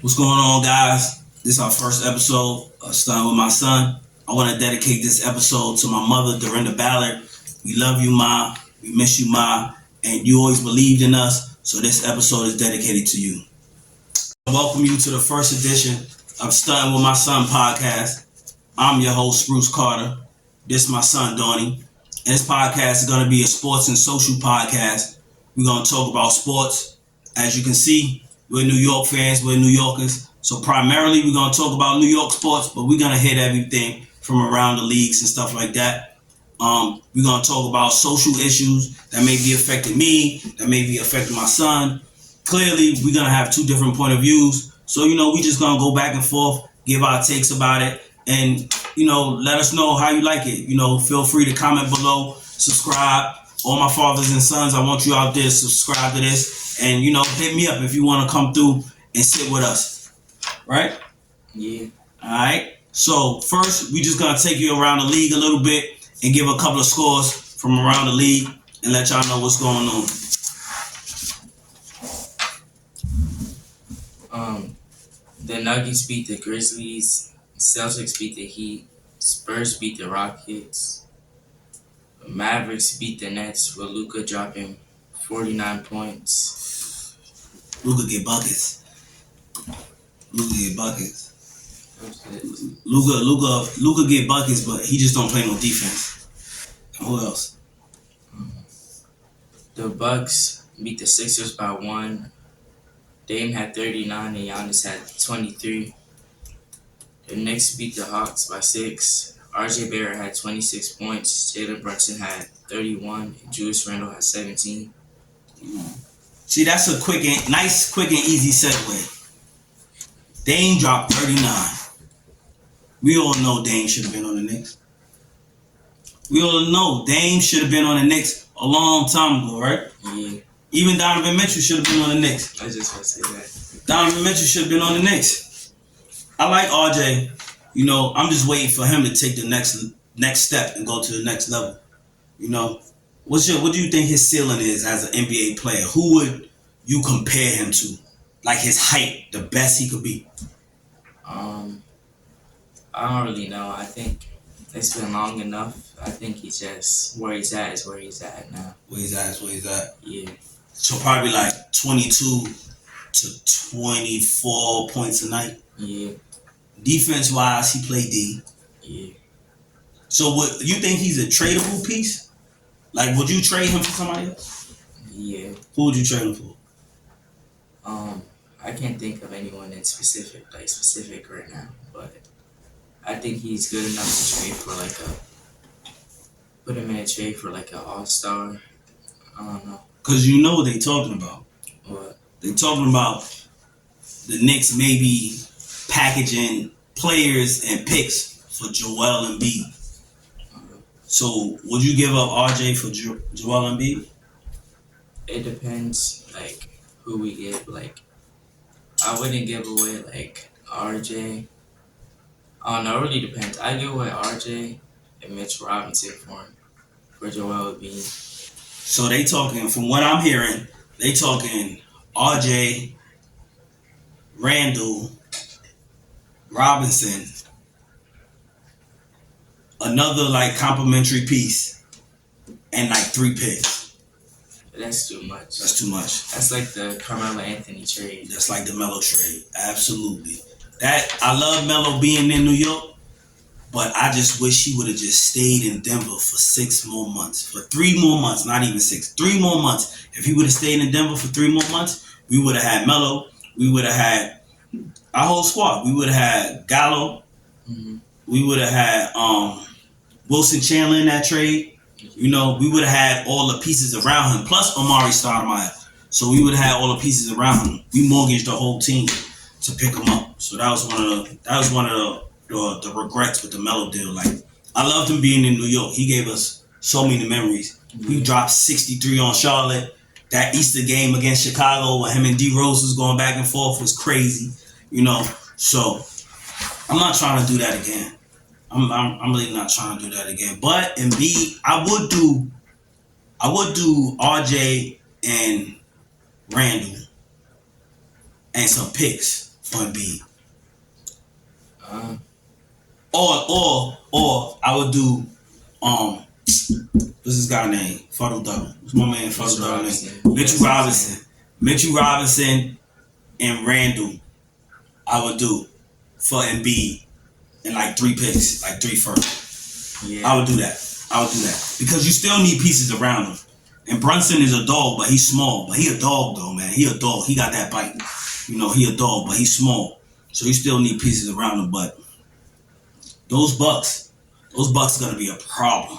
What's going on, guys? This is our first episode of Starting With My Son. I want to dedicate this episode to my mother, Dorinda Ballard. We love you, Ma. We miss you, Ma. And you always believed in us, so this episode is dedicated to you. I welcome you to the first edition of Starting With My Son podcast. I'm your host, Bruce Carter. This is my son, Donnie. And this podcast is going to be a sports and social podcast. We're going to talk about sports. As you can see, we're New York fans, we're New Yorkers. So primarily we're going to talk about New York sports, but we're going to hit everything from around the leagues and stuff like that. We're going to talk about social issues that may be affecting me, that may be affecting my son. Clearly, we're going to have two different point of views. So, we just going to go back and forth, give our takes about it, and, let us know how you like it. Feel free to comment below, subscribe. All my fathers and sons, I want you out there to subscribe to this. And, hit me up if you want to come through and sit with us. Right? Yeah. All right. So, first, we just going to take you around the league a little bit and give a couple of scores from around the league and let y'all know what's going on. The Nuggets beat the Grizzlies. Celtics beat the Heat. Spurs beat the Rockets. Mavericks beat the Nets with Luka dropping 49 points. Luka get buckets. Luka get buckets, but he just don't play no defense. And who else? The Bucks beat the Sixers by 1. Dame had 39 and Giannis had 23. The Knicks beat the Hawks by 6. RJ Barrett had 26 points. Jalen Brunson had 31. And Julius Randle had 17. See, that's a nice, quick and easy segue. Dame dropped 39. We all know Dame should have been on the Knicks. We all know Dame should have been on the Knicks a long time ago, right? Yeah. Even Donovan Mitchell should have been on the Knicks. I just want to say that. Donovan Mitchell should have been on the Knicks. I like RJ. I'm just waiting for him to take the next step and go to the next level. What do you think his ceiling is as an NBA player? Who would you compare him to? Like his height, the best he could be? I don't really know. I think it's been long enough. I think he's just where he's at is where he's at now. Where he's at. Yeah. So probably like 22 to 24 points a night. Yeah. Defense-wise, he played D. Yeah. So what you think he's a tradable piece? Like, would you trade him for somebody else? Yeah. Who would you trade him for? I can't think of anyone in specific right now, but I think he's good enough to trade for put him in a trade for an all-star. I don't know. Because you know what they talking about. What? They talking about the Knicks maybe packaging players and picks for Joel Embiid. So would you give up RJ for Joel Embiid? It depends, who we get. I wouldn't give away RJ. I don't know. It really depends. I give away RJ and Mitch Robinson for Joel Embiid. So they talking, from what I'm hearing, they talking RJ, Randall, Robinson, another complimentary piece, and 3 picks. That's too much. That's like the Carmelo Anthony trade. That's like the Melo trade. Absolutely. I love Melo being in New York, but I just wish he would have just stayed in Denver for 6 more months. For 3 more months, not even 6. 3 more months. If he would have stayed in Denver for 3 more months, we would have had Melo. We would have had our whole squad. We would have had Gallo. Mm-hmm. We would have had Wilson Chandler in that trade. We would have had all the pieces around him, plus Amari Stoudemire. So we would have had all the pieces around him. We mortgaged the whole team to pick him up. So that was one of the regrets with the Melo deal. I loved him being in New York. He gave us so many memories. Mm-hmm. He dropped 63 on Charlotte. That Easter game against Chicago when him and D Rose was going back and forth was crazy. So I'm not trying to do that again. I'm really not trying to do that again. But Embiid, I would do RJ and Randall and some picks for Embiid? Um, Or I would do what's this guy name? Fuddle Duddle. What's my man Fuddle Duddle name? Mitchell Robinson and Randall. I would do for Embiid and like 3 picks, like 3 first. Yeah. I would do that. Because you still need pieces around him. And Brunson is a dog, but he's small. But he a dog though, man. He a dog. He got that bite. He a dog, but he's small. So you still need pieces around him. But those Bucks are gonna be a problem.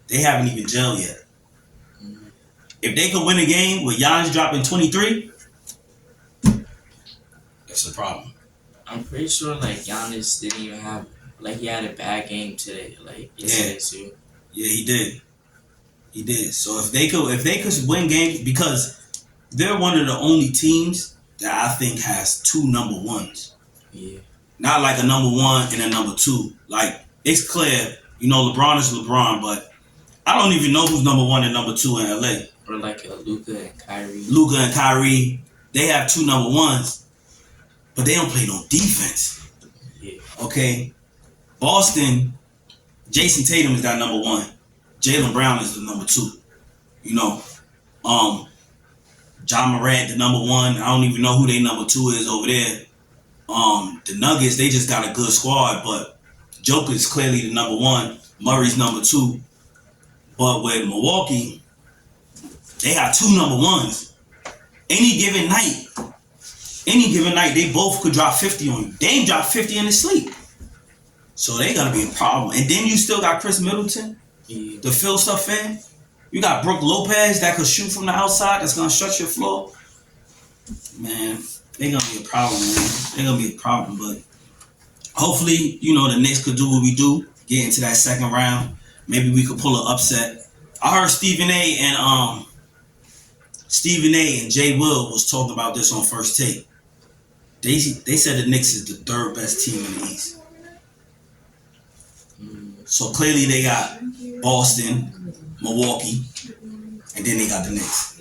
They haven't even gelled yet. If they could win a game with Giannis dropping 23, that's a problem. I'm pretty sure like Giannis didn't even have he had a bad game today. Yesterday too. Yeah, he did. So if they could win games, because they're one of the only teams that I think has 2 number ones. Yeah. Not like a number 1 and a number 2. Like it's clear, LeBron is LeBron, but I don't even know who's number 1 and number 2 in LA. Or like a Luka and Kyrie. They have 2 number 1s, but they don't play no defense. Yeah. Okay. Boston, Jason Tatum is that number 1. Jaylen Brown is the number 2. John Morant, the number 1. I don't even know who their number 2 is over there. The Nuggets, they just got a good squad, but Joker is clearly the number 1. Murray's number 2. But with Milwaukee, they got 2 number 1s. Any given night, they both could drop 50 on you. Dame dropped 50 in his sleep. So they gonna be a problem. And then you still got Chris Middleton, the fill stuff in. You got Brook Lopez that could shoot from the outside. That's gonna stretch your floor. Man, they gonna be a problem, man. They gonna be a problem. But hopefully, the Knicks could do what we do, get into that second round. Maybe we could pull an upset. I heard Stephen A. and Jay Will was talking about this on First Take. They said the Knicks is the 3rd best team in the East. So clearly they got Boston, Milwaukee, and then they got the Knicks.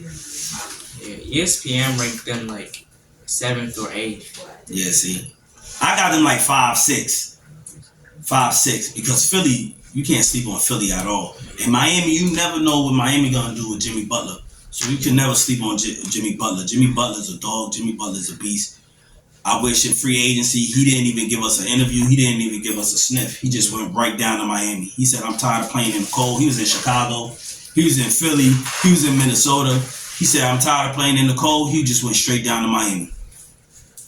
Yeah, ESPN ranked them 7th or 8th. Yeah, see. I got them 5-6. 5-6. Because Philly, you can't sleep on Philly at all. And Miami, you never know what Miami gonna do with Jimmy Butler. So you can never sleep on Jimmy Butler. Jimmy Butler's a dog. Jimmy Butler's a beast. I wish in free agency, he didn't even give us an interview. He didn't even give us a sniff. He just went right down to Miami. He said, I'm tired of playing in the cold. He was in Chicago. He was in Philly. He was in Minnesota. He said, I'm tired of playing in the cold. He just went straight down to Miami.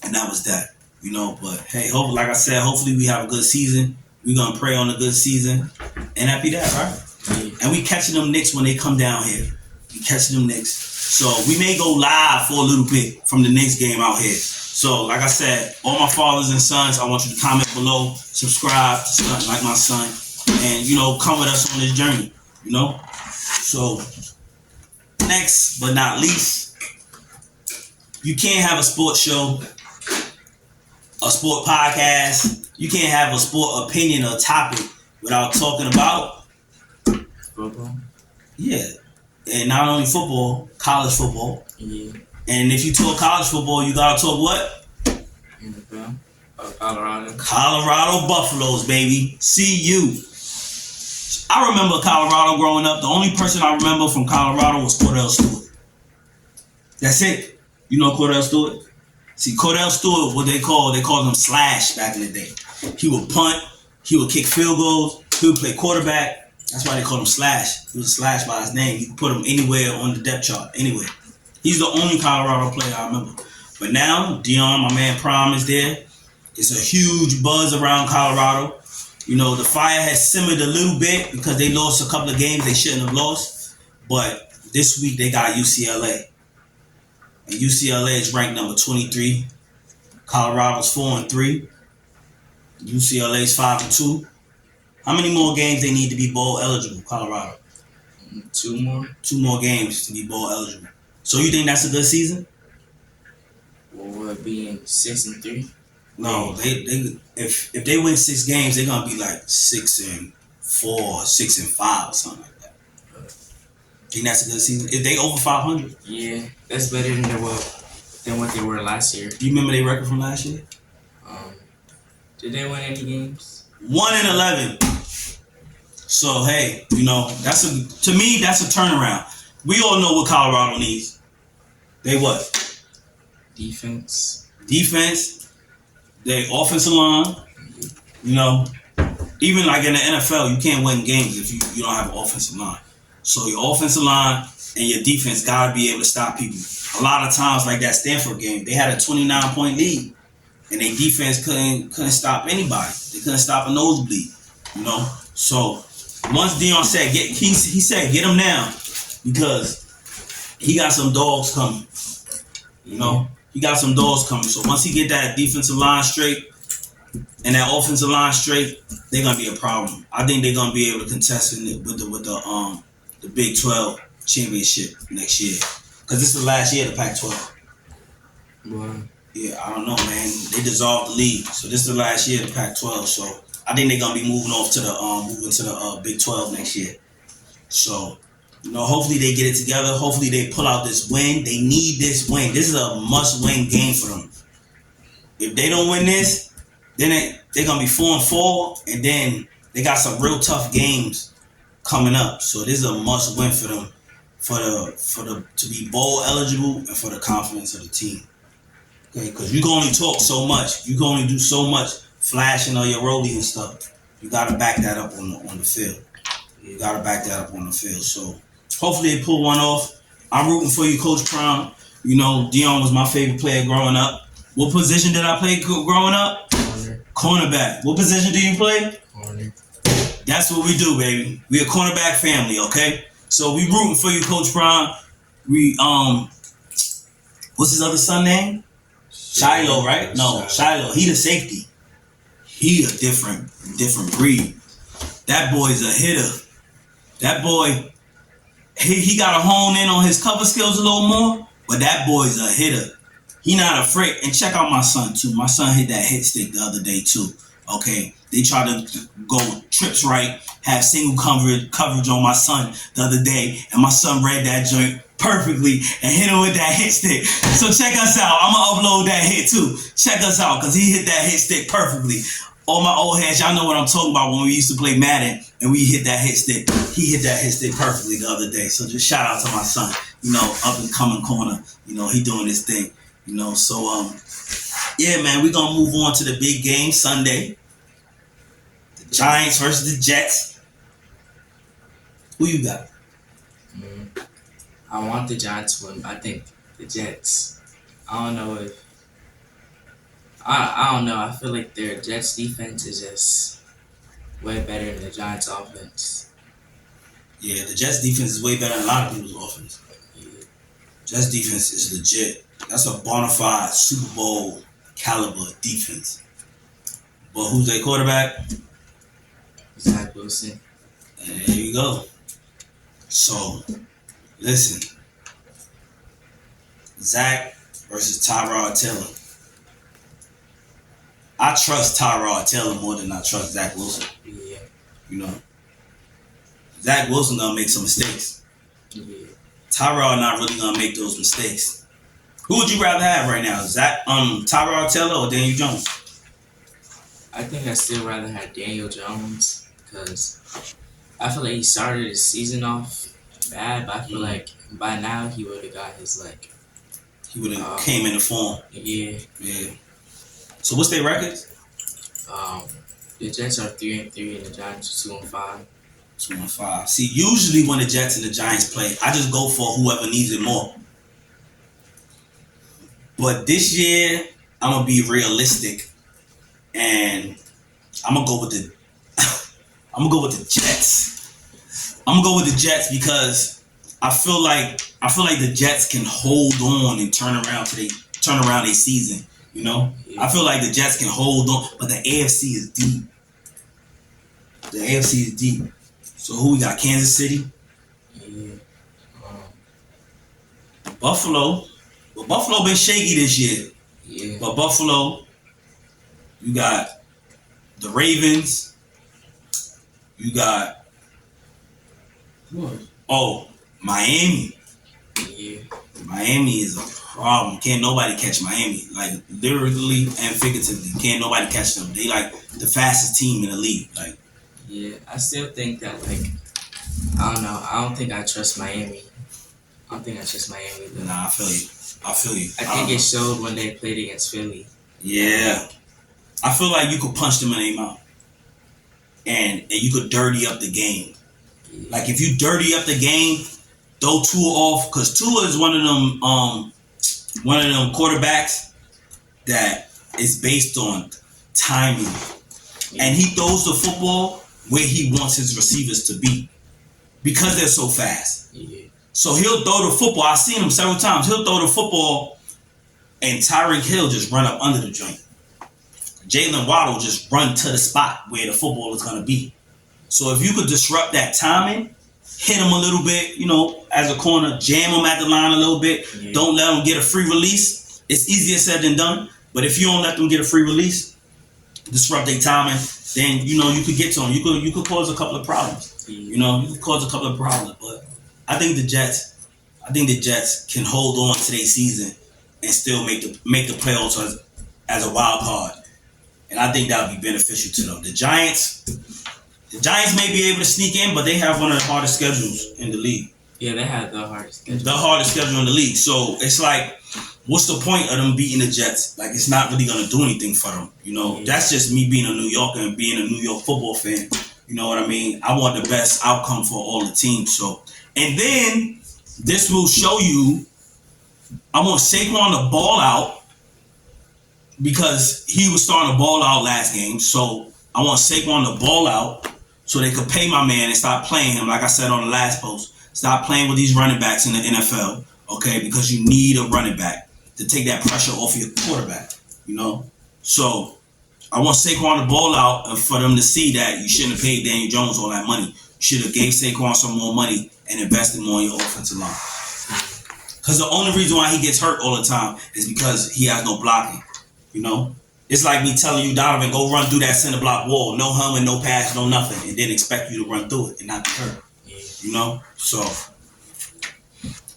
And that was that. But hey, like I said, hopefully we have a good season. We're going to pray on a good season. And happy that, right? And we catching them Knicks when they come down here. We catching them Knicks. So we may go live for a little bit from the Knicks game out here. So, like I said, all my fathers and sons, I want you to comment below, subscribe, like my son, and, come with us on this journey, So, next but not least, you can't have a sports show, a sport podcast, you can't have a sport opinion or topic without talking about football. Yeah. And not only football, college football. Yeah. And if you talk college football, you gotta talk what? NFL. Colorado. Colorado Buffaloes, baby. CU. I remember Colorado growing up. The only person I remember from Colorado was Cordell Stewart. That's it. You know Cordell Stewart? See, Cordell Stewart, what they called him slash back in the day. He would punt. He would kick field goals. He would play quarterback. That's why they called him slash. He was slash by his name. You could put him anywhere on the depth chart. Anywhere. He's the only Colorado player I remember. But now, Deion, my man Prime, is there. It's a huge buzz around Colorado. The fire has simmered a little bit because they lost a couple of games they shouldn't have lost. But this week they got UCLA. And UCLA is ranked number 23. Colorado's 4-3. UCLA's 5-2. How many more games they need to be bowl eligible, Colorado? 2 more. 2 more games to be bowl eligible. So you think that's a good season? Or being 6-3? No, if they win 6 games, they're gonna be 6-4, 6-5, or something like that. Think that's a good season? If they over 500? Yeah, that's better than than what they were last year. Do you remember their record from last year? Did they win any games? 1-11. So hey, to me that's a turnaround. We all know what Colorado needs. They what? Defense. They offensive line. Even like in the NFL, you can't win games if you don't have an offensive line. So your offensive line and your defense gotta be able to stop people. A lot of times, like that Stanford game, they had a 29-point lead, and their defense couldn't stop anybody. They couldn't stop a nosebleed. So once Deion said he said get him down because he got some dogs coming. He got some dogs coming. So once he get that defensive line straight and that offensive line straight, they're gonna be a problem. I think they're gonna be able to contest it with the Big 12 championship next year, because this is the last year of the Pac-12. Wow. Yeah, I don't know, man. They dissolved the league, so this is the last year of the Pac-12. So I think they're gonna be moving to the Big 12 next year. So hopefully they get it together. Hopefully they pull out this win. They need this win. This is a must-win game for them. If they don't win this, then they're gonna be 4-4, and then they got some real tough games coming up. So this is a must-win for them, to be bowl eligible and for the confidence of the team. Okay, because you can only talk so much. You can only do so much flashing on your rollie and stuff. You gotta back that up on the field. You gotta back that up on the field. So hopefully they pull one off. I'm rooting for you, Coach Prime. Deion was my favorite player growing up. What position did I play growing up? Cornerback. What position do you play? Corner. That's what we do, baby. We a cornerback family, okay? So we rooting for you, Coach Prime. We what's his other son name? Shiloh, right? No, Shiloh. He the safety. He a different breed. That boy's a hitter. That boy, he got to hone in on his cover skills a little more, but that boy's a hitter. He not afraid. And check out my son, too. My son hit that hit stick the other day, too. Okay? They tried to go trips right, have single coverage on my son the other day, and my son read that joint perfectly and hit him with that hit stick. So check us out. I'm going to upload that hit, too. Check us out, because he hit that hit stick perfectly. All my old heads, y'all know what I'm talking about when we used to play Madden and we hit that hit stick. He hit that hit stick perfectly the other day. So just shout out to my son, up and coming corner. He doing his thing. So yeah, man, we're gonna move on to the big game Sunday. The Giants versus the Jets. Who you got? I want the Giants to win. I think the Jets. I don't know if. I don't know. I feel like their Jets defense is just way better than the Giants offense. Yeah, the Jets defense is way better than a lot of people's offense. Yeah. Jets defense is legit. That's a bona fide Super Bowl caliber defense. But who's their quarterback? Zach Wilson. And there you go. So, listen. Zach versus Tyrod Taylor. I trust Tyrod Taylor more than I trust Zach Wilson. Yeah. Zach Wilson gonna make some mistakes. Yeah. Tyrod not really gonna make those mistakes. Who would you rather have right now? Tyrod Taylor or Daniel Jones? I think I still rather have Daniel Jones because I feel like he started his season off bad, but I feel like by now he would have got his He would have came into form. Yeah. Yeah. So what's their records? The Jets are 3-3 and the Giants are 2-5. 2-5. See, usually when the Jets and the Giants play, I just go for whoever needs it more. But this year, I'm gonna be realistic, and I'm gonna go with the Jets. I'm gonna go with the Jets because I feel like the Jets can hold on and turn around their season. Yeah. I feel like the Jets can hold on, but the AFC is deep. The AFC is deep. So who we got? Kansas City? Yeah. Buffalo. Well, Buffalo been shaky this year. Yeah. But Buffalo, you got the Ravens. You got Miami. Yeah. Miami is a problem. Can't nobody catch Miami. Like literally and figuratively, can't nobody catch them. They like the fastest team in the league. Like Yeah, I still think that I don't know. I don't think I trust Miami. I don't think I trust Miami. Though. Nah, I feel you. I think it showed when they played against Philly. Yeah, I feel like you could punch them in their mouth, and you could dirty up the game. Yeah. Like if you dirty up the game, throw Tua off, because Tua is one of them quarterbacks that is based on timing, and he throws the football where he wants his receivers to be because they're so fast. Yeah. So he'll throw the football. I've seen him several times. He'll throw the football, and Tyreek Hill just run up under the joint. Jalen Waddle just run to the spot where the football is going to be. So if you could disrupt that timing, hit him a little bit, as a corner, jam him at the line a little bit. Yeah. Don't let him get a free release. It's easier said than done. But if you don't let them get a free release, disrupt their timing, then you could get to them. You could cause a couple of problems. You could cause a couple of problems. But I think the Jets can hold on to their season and still make the playoffs as a wild card. And I think that would be beneficial to them. The Giants may be able to sneak in, but they have one of the hardest schedules in the league. Yeah, they have the hardest schedule. The hardest schedule in the league. So it's like, what's the point of them beating the Jets? Like, it's not really going to do anything for them. Yeah. That's just me being a New Yorker and being a New York football fan. You know what I mean? I want the best outcome for all the teams. So, and then this will show you, I want Saquon to ball out because he was starting to ball out last game. So I want Saquon to ball out so they could pay my man and stop playing him. Like I said on the last post, stop playing with these running backs in the NFL, okay? Because you need a running back to take that pressure off of your quarterback, So I want Saquon to ball out and for them to see that you shouldn't have paid Daniel Jones all that money. You should have gave Saquon some more money and invested more in your offensive line. Because the only reason why he gets hurt all the time is because he has no blocking, It's like me telling you, Donovan, go run through that center block wall. No helmet, no pass, no nothing. And then expect you to run through it and not be hurt. So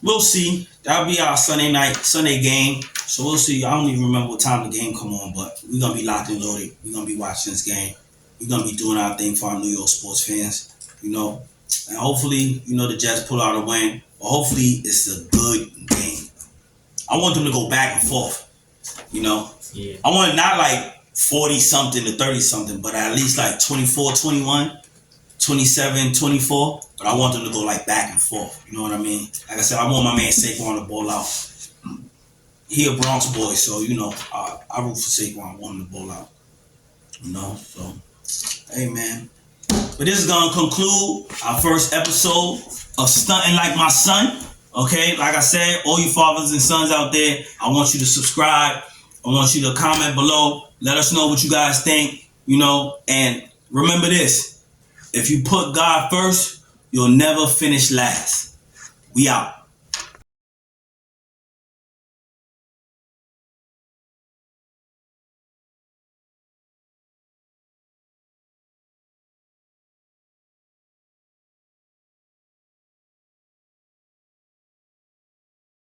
we'll see. That'll be our Sunday game. So we'll see. I don't even remember what time the game come on, but we're going to be locked and loaded. We're going to be watching this game. We're going to be doing our thing for our New York sports fans, And hopefully, the Jets pull out a win. Or hopefully it's a good game. I want them to go back and forth, Yeah. I want it not like 40-something to 30-something, but at least like 24-21, 27-24. But I want them to go like back and forth. You know what I mean? Like I said, I want my man Saquon to ball out. He a Bronx boy, so, I root for Saquon. I want him to ball out. So, hey, man. But this is going to conclude our first episode of Stunting Like My Son. Okay? Like I said, all you fathers and sons out there, I want you to subscribe. I want you to comment below. Let us know what you guys think, And remember this. If you put God first, you'll never finish last. We out.